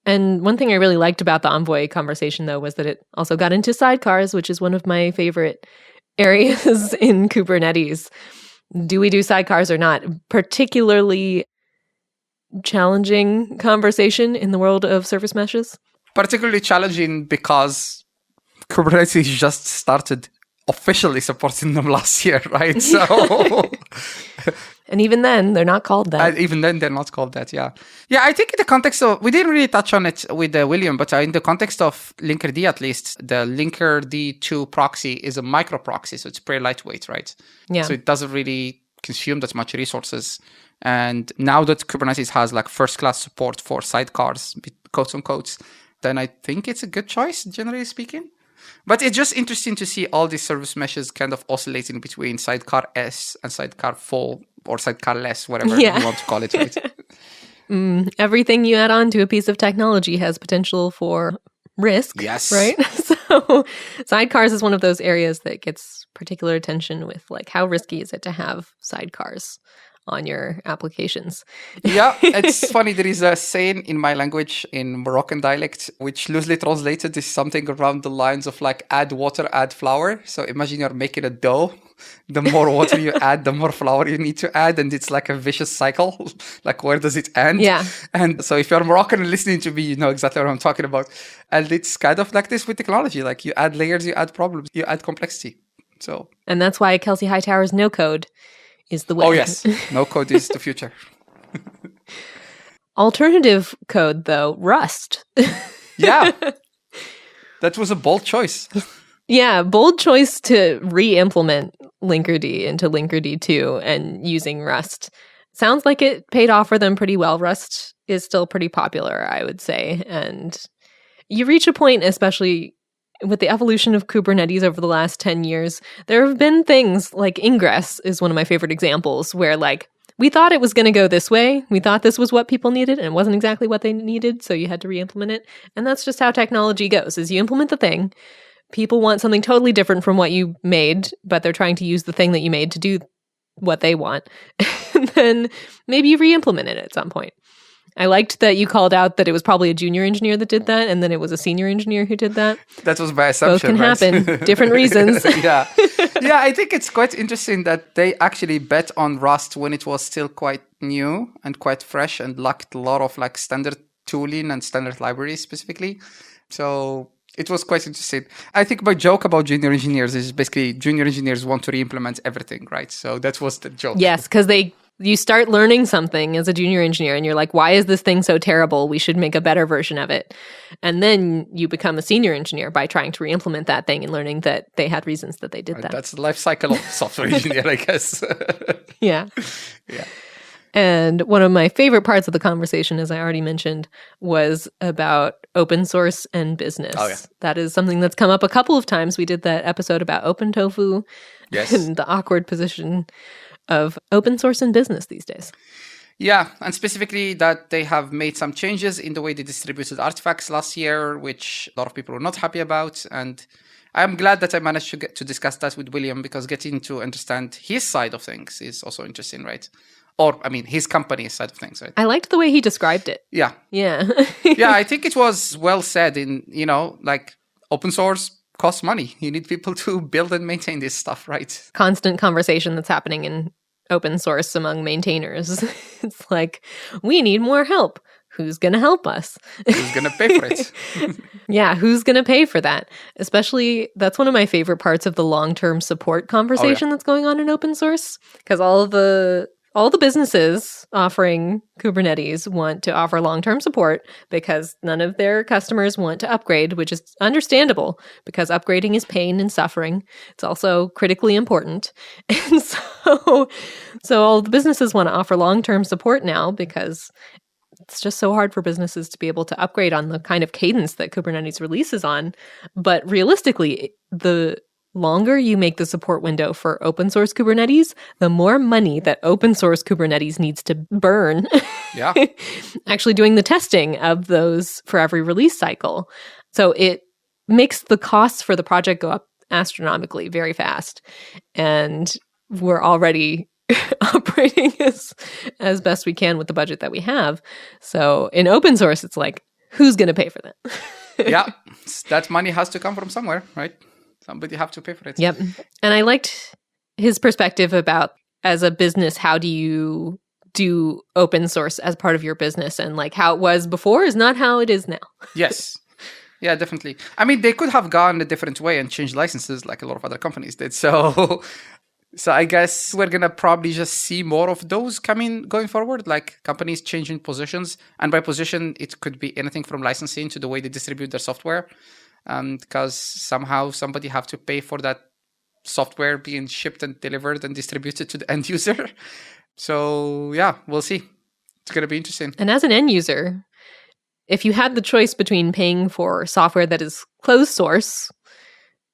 And one thing I really liked about the Envoy conversation, though, was that it also got into sidecars, which is one of my favorite areas in Kubernetes. Do we do sidecars or not? Particularly challenging conversation in the world of service meshes. Particularly challenging because Kubernetes just started officially supporting them last year, right? So, and even then, they're not called that. Even then, they're not called that. Yeah, yeah. I think in the context of, we didn't really touch on it with William, but in the context of Linkerd, at least, the Linkerd 2 proxy is a micro proxy, so it's pretty lightweight, right? Yeah. So it doesn't really consume that much resources. And now that Kubernetes has like first-class support for sidecars, quotes on quotes, then I think it's a good choice, generally speaking. But it's just interesting to see all these service meshes kind of oscillating between sidecar S and sidecar full or sidecar less, whatever you want to call it, right? Everything you add on to a piece of technology has potential for risk. Yes. Right? So sidecars is one of those areas that gets particular attention with like how risky is it to have sidecars on your applications. Yeah, it's funny. There is a saying in my language, in Moroccan dialect, which loosely translated is something around the lines of like add water, add flour. So imagine you're making a dough. The more water you add, the more flour you need to add. And it's like a vicious cycle. Like, where does it end? Yeah. And so if you're Moroccan and listening to me, you know exactly what I'm talking about. And it's kind of like this with technology. Like you add layers, you add problems, you add complexity. So. And that's why Kelsey Hightower's no code is the way. Oh, yes. No code is the future. Alternative code, though, Rust. Yeah. That was a bold choice. Yeah, bold choice to re-implement Linkerd into Linkerd 2 and using Rust. Sounds like it paid off for them pretty well. Rust is still pretty popular, I would say. And you reach a point, especially with the evolution of Kubernetes over the last 10 years, there have been things like Ingress is one of my favorite examples where like we thought it was going to go this way. We thought this was what people needed and it wasn't exactly what they needed. So you had to re-implement it. And that's just how technology goes is you implement the thing. People want something totally different from what you made, but they're trying to use the thing that you made to do what they want. And then maybe you re-implement it at some point. I liked that you called out that it was probably a junior engineer that did that, and then it was a senior engineer who did that. That was my assumption. Both can happen. Different reasons. Yeah. Yeah, I think it's quite interesting that they actually bet on Rust when it was still quite new and quite fresh and lacked a lot of like standard tooling and standard libraries specifically. So it was quite interesting. I think my joke about junior engineers is basically junior engineers want to re-implement everything, right? So that was the joke. Yes, because you start learning something as a junior engineer and you're like, why is this thing so terrible? We should make a better version of it. And then you become a senior engineer by trying to re-implement that thing and learning that they had reasons that they did that. That's the life cycle of software engineer, I guess. Yeah. Yeah. And one of my favorite parts of the conversation, as I already mentioned, was about open source and business. Oh, yeah. That is something that's come up a couple of times. We did that episode about OpenTofu and the awkward position of open source and business these days. Yeah, and specifically that they have made some changes in the way they distributed artifacts last year, which a lot of people were not happy about. And I'm glad that I managed to get to discuss that with William, because getting to understand his side of things is also interesting, right? Or, I mean, his company's side of things, right? I liked the way he described it. Yeah. Yeah. Yeah, I think it was well said in, like open source costs money. You need people to build and maintain this stuff, right? Constant conversation that's happening in open source among maintainers. It's like, we need more help. who's going to help us? Who's going to pay for it? Yeah, who's going to pay for that? Especially, that's one of my favorite parts of the long-term support conversation that's going on in open source, because all the businesses offering Kubernetes want to offer long-term support because none of their customers want to upgrade, which is understandable because upgrading is pain and suffering. It's also critically important. And so all the businesses want to offer long-term support now because it's just so hard for businesses to be able to upgrade on the kind of cadence that Kubernetes releases on. But realistically, the longer you make the support window for open source Kubernetes, the more money that open source Kubernetes needs to burn. Yeah. Actually doing the testing of those for every release cycle. So it makes the costs for the project go up astronomically very fast. And we're already operating as best we can with the budget that we have. So in open source, it's like, who's going to pay for that? Yeah. That money has to come from somewhere, right? Somebody have to pay for it. Yep. And I liked his perspective about, as a business, how do you do open source as part of your business? And like how it was before is not how it is now. Yes. Yeah, definitely. I mean, they could have gone a different way and changed licenses like a lot of other companies did. So I guess we're going to probably just see more of those going forward, like companies changing positions. And by position, it could be anything from licensing to the way they distribute their software. Because somehow somebody have to pay for that software being shipped and delivered and distributed to the end user. So yeah, we'll see. It's going to be interesting. And as an end user, if you had the choice between paying for software that is closed source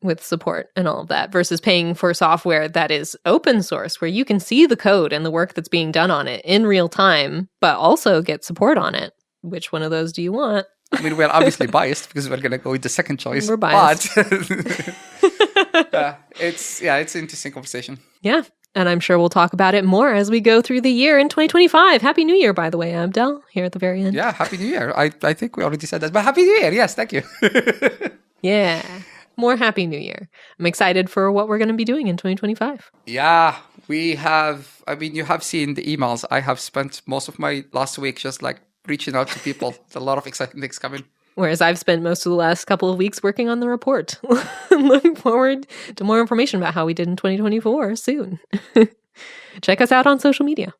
with support and all of that versus paying for software that is open source, where you can see the code and the work that's being done on it in real time, but also get support on it, which one of those do you want? I mean, we're obviously biased because we're going to go with the second choice. We're biased. But it's an interesting conversation. Yeah. And I'm sure we'll talk about it more as we go through the year in 2025. Happy New Year, by the way, Abdel, here at the very end. Yeah, Happy New Year. I think we already said that, but Happy New Year. Yes, thank you. Yeah. More Happy New Year. I'm excited for what we're going to be doing in 2025. Yeah, you have seen the emails. I have spent most of my last week just like reaching out to people. There's a lot of exciting things coming. Whereas I've spent most of the last couple of weeks working on the report. Looking forward to more information about how we did in 2024 soon. Check us out on social media.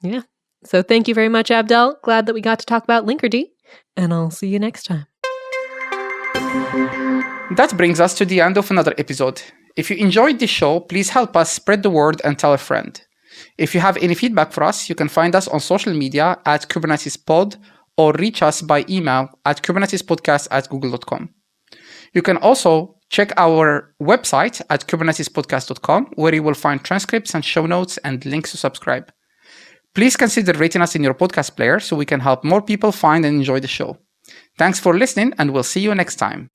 Yeah. So thank you very much, Abdel. Glad that we got to talk about Linkerd. And I'll see you next time. That brings us to the end of another episode. If you enjoyed this show, please help us spread the word and tell a friend. If you have any feedback for us, you can find us on social media at KubernetesPod or reach us by email at kubernetespodcast@google.com. You can also check our website at kubernetespodcast.com, where you will find transcripts and show notes and links to subscribe. Please consider rating us in your podcast player so we can help more people find and enjoy the show. Thanks for listening, and we'll see you next time.